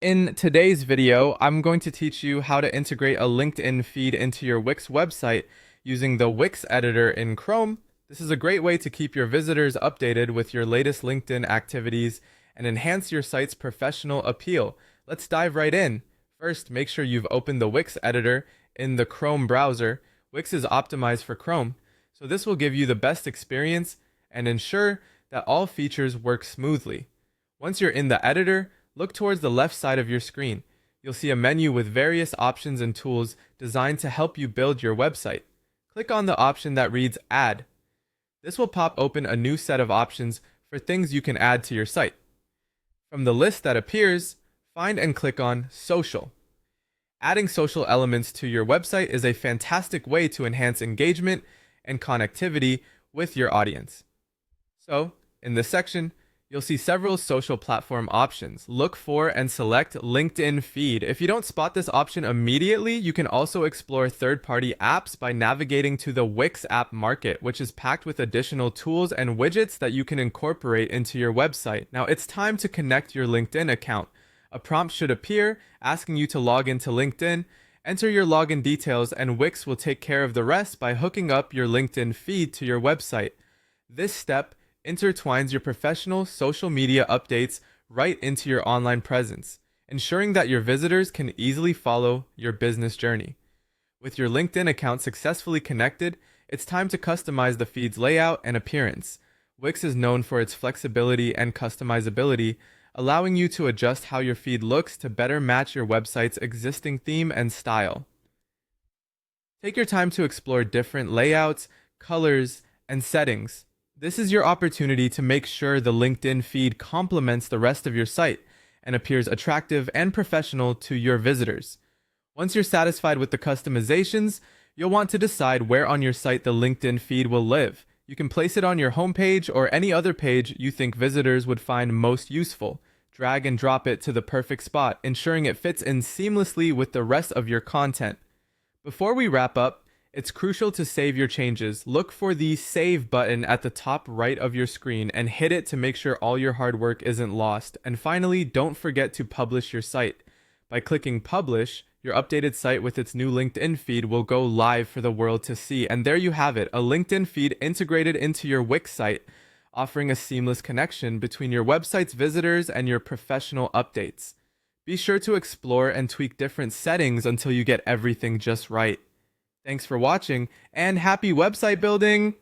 In today's video, I'm going to teach you how to integrate a LinkedIn feed into your Wix website using the Wix editor in Chrome. This is a great way to keep your visitors updated with your latest LinkedIn activities and enhance your site's professional appeal. Let's dive right in. First, make sure you've opened the Wix editor in the Chrome browser. Wix is optimized for Chrome, so this will give you the best experience and ensure that all features work smoothly. Once you're in the editor, look towards the left side of your screen. You'll see a menu with various options and tools designed to help you build your website. Click on the option that reads Add. This will pop open a new set of options for things you can add to your site. From the list that appears, find and click on Social. Adding social elements to your website is a fantastic way to enhance engagement and connectivity with your audience. So, in this section, you'll see several social platform options. Look for and select LinkedIn feed. If you don't spot this option immediately, you can also explore third-party apps by navigating to the Wix app market, which is packed with additional tools and widgets that you can incorporate into your website. Now it's time to connect your LinkedIn account. A prompt should appear asking you to log into LinkedIn. Enter your login details and Wix will take care of the rest by hooking up your LinkedIn feed to your website. This step intertwines your professional social media updates right into your online presence, ensuring that your visitors can easily follow your business journey. With your LinkedIn account successfully connected, it's time to customize the feed's layout and appearance. Wix is known for its flexibility and customizability, allowing you to adjust how your feed looks to better match your website's existing theme and style. Take your time to explore different layouts, colors, and settings. This is your opportunity to make sure the LinkedIn feed complements the rest of your site and appears attractive and professional to your visitors. Once you're satisfied with the customizations, you'll want to decide where on your site the LinkedIn feed will live. You can place it on your homepage or any other page you think visitors would find most useful. Drag and drop it to the perfect spot, ensuring it fits in seamlessly with the rest of your content. Before we wrap up, it's crucial to save your changes. Look for the Save button at the top right of your screen and hit it to make sure all your hard work isn't lost. And finally, don't forget to publish your site. By clicking Publish, your updated site with its new LinkedIn feed will go live for the world to see. And there you have it, a LinkedIn feed integrated into your Wix site, offering a seamless connection between your website's visitors and your professional updates. Be sure to explore and tweak different settings until you get everything just right. Thanks for watching, and happy website building!